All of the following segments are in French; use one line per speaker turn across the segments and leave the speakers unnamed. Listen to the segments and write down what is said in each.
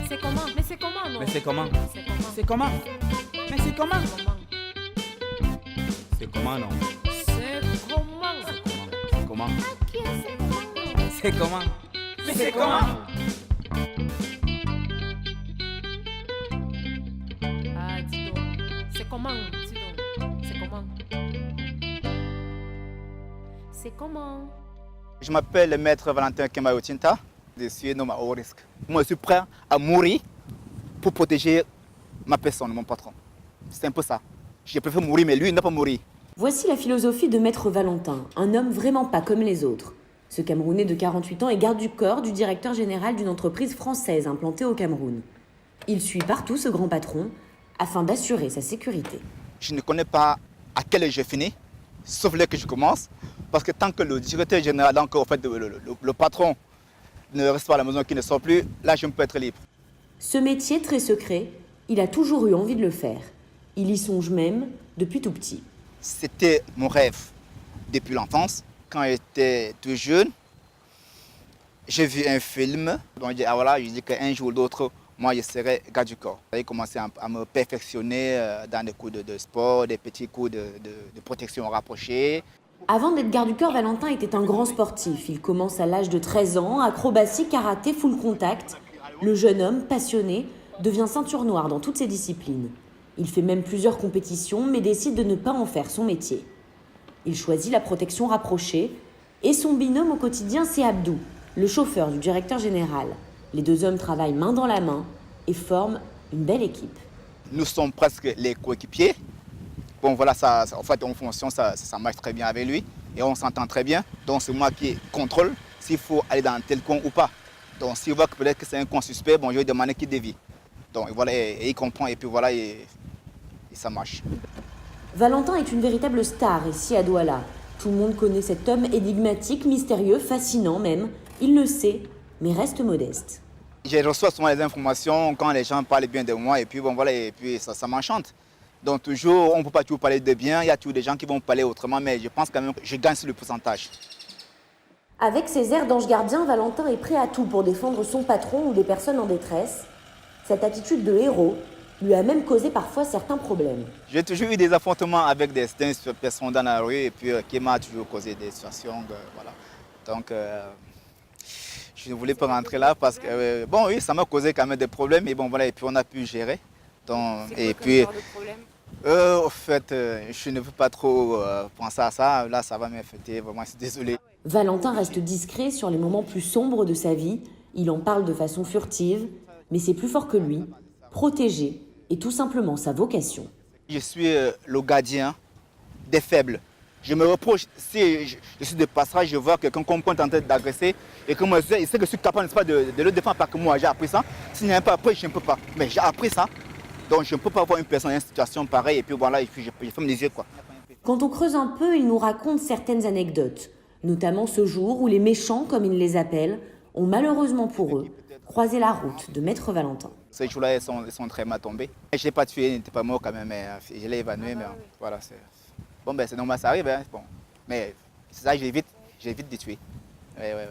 c'est comment? Mais c'est comment, non?
Mais c'est comment?
C'est comment?
C'est comment? Mais c'est comment? C'est comment, non?
C'est comment?
C'est comment? C'est comment? Mais c'est comment?
Ah, dis donc. C'est comment? Dis donc. C'est comment? C'est comment?
Je m'appelle Maître Valentin Kemayotinta. Je suis un homme à haut risque. Moi, je suis prêt à mourir pour protéger ma personne, mon patron. C'est un peu ça. Je préfère mourir, mais lui, il n'a pas mourir.
Voici la philosophie de Maître Valentin, un homme vraiment pas comme les autres. Ce Camerounais de 48 ans est garde du corps du directeur général d'une entreprise française implantée au Cameroun. Il suit partout ce grand patron afin d'assurer sa sécurité.
Je ne connais pas à quelle heure je finis, sauf là que je commence. Parce que tant que le directeur général, donc, en fait, le patron ne reste pas à la maison, qui ne sort plus, là, je peux être libre.
Ce métier très secret, il a toujours eu envie de le faire. Il y songe même depuis tout petit.
C'était mon rêve depuis l'enfance. Quand j'étais tout jeune, j'ai vu un film. Donc, je dis qu'un jour ou l'autre, moi, je serai garde du corps. J'ai commencé à me perfectionner dans des cours de sport, des petits cours de protection rapprochée.
Avant d'être garde du corps, Valentin était un grand sportif. Il commence à l'âge de 13 ans, acrobatie, karaté, full contact. Le jeune homme, passionné, devient ceinture noire dans toutes ses disciplines. Il fait même plusieurs compétitions, mais décide de ne pas en faire son métier. Il choisit la protection rapprochée et son binôme au quotidien, c'est Abdou, le chauffeur du directeur général. Les deux hommes travaillent main dans la main et forment une belle équipe.
Nous sommes presque les coéquipiers. Bon voilà, en fait, en fonction, ça marche très bien avec lui et on s'entend très bien. Donc c'est moi qui contrôle s'il faut aller dans tel coin ou pas. Donc s'il voit que peut-être que c'est un coin suspect, bon, je vais demander qu'il dévie. Donc voilà, et il comprend et puis voilà, et ça marche.
Valentin est une véritable star ici à Douala. Tout le monde connaît cet homme énigmatique, mystérieux, fascinant même. Il le sait, mais reste modeste.
Je reçois souvent les informations quand les gens parlent bien de moi et puis bon voilà, et puis ça m'enchante. Donc toujours, on ne peut pas toujours parler de bien, il y a toujours des gens qui vont parler autrement, mais je pense quand même que je gagne sur le pourcentage.
Avec ses airs d'ange gardien, Valentin est prêt à tout pour défendre son patron ou des personnes en détresse. Cette attitude de héros lui a même causé parfois certains problèmes.
J'ai toujours eu des affrontements avec des personnes dans la rue et puis qui m'a toujours causé des situations. Voilà. Donc je ne voulais pas rentrer là parce que, bon oui, ça m'a causé quand même des problèmes et bon voilà, et puis on a pu gérer. Donc, et puis, au fait, je ne veux pas trop penser à ça. Là, ça va m'affecter. Vraiment, je suis désolé.
Valentin reste discret sur les moments plus sombres de sa vie. Il en parle de façon furtive, mais c'est plus fort que lui. Protéger est tout simplement sa vocation.
Je suis le gardien des faibles. Je me reproche, si je suis de passage, je vois quelqu'un qu'on est en train d'agresser et que moi, je sais que je suis capable, n'est-ce pas, de le défendre parce que moi, j'ai appris ça. S'il n'y a pas appris, je ne peux pas. Mais j'ai appris ça. Donc je ne peux pas voir une personne dans une situation pareille et puis voilà, et puis je ferme les yeux, quoi.
Quand on creuse un peu, il nous raconte certaines anecdotes, notamment ce jour où les méchants, comme il les appelle, ont malheureusement pour eux croisé la route de Maître Valentin.
Ces jours-là, ils sont très mal tombés. Je ne l'ai pas tué, il n'était pas mort quand même, mais je l'ai évanoui, mais voilà. Bon, ben c'est normal, ça arrive, hein. Bon. Mais c'est ça, j'évite de tuer.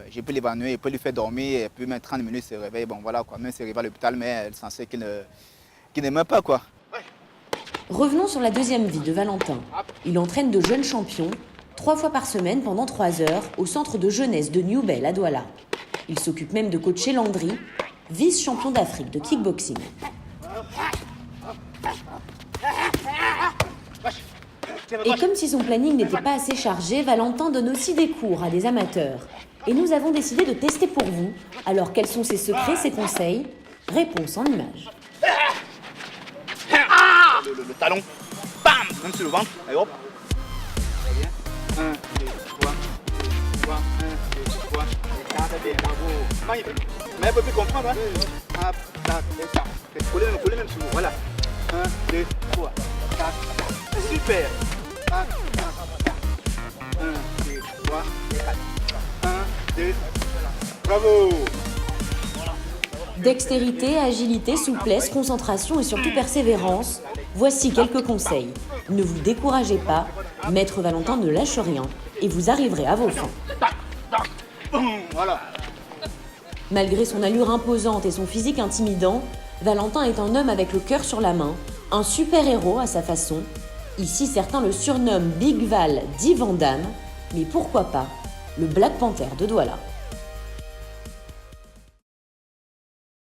Je peux l'évanouir, je peux lui faire dormir, et puis même 30 minutes, il se réveille, bon voilà, quoi. Même s'il arrive à l'hôpital, mais elle est censée qu'il n'aime pas, quoi.
Revenons sur la deuxième vie de Valentin. Il entraîne de jeunes champions 3 fois par semaine pendant 3 heures au centre de jeunesse de New Bell à Douala. Il s'occupe même de coacher Landry, vice-champion d'Afrique de kickboxing. Et comme si son planning n'était pas assez chargé, Valentin donne aussi des cours à des amateurs. Et nous avons décidé de tester pour vous. Alors quels sont ses secrets, ses conseils? Réponse en images.
Le talon, bam, même sur le ventre, et hop. Très bien. 1, 2, 3, 1, 2, 3, 4, bien, bravo. Magnifique. Mais elle peut plus comprendre, hein. Hop, tac, et ça. Collez même sur vous, voilà. 1, 2, 3, 4, super. 1, 2, 3, 4. 1, 2, bravo.
Dextérité, agilité, souplesse, concentration et surtout persévérance, voici quelques conseils. Ne vous découragez pas, Maître Valentin ne lâche rien et vous arriverez à vos fins.
Voilà.
Malgré son allure imposante et son physique intimidant, Valentin est un homme avec le cœur sur la main, un super-héros à sa façon. Ici, certains le surnomment Big Val dit Van Damme, mais pourquoi pas le Black Panther de Douala.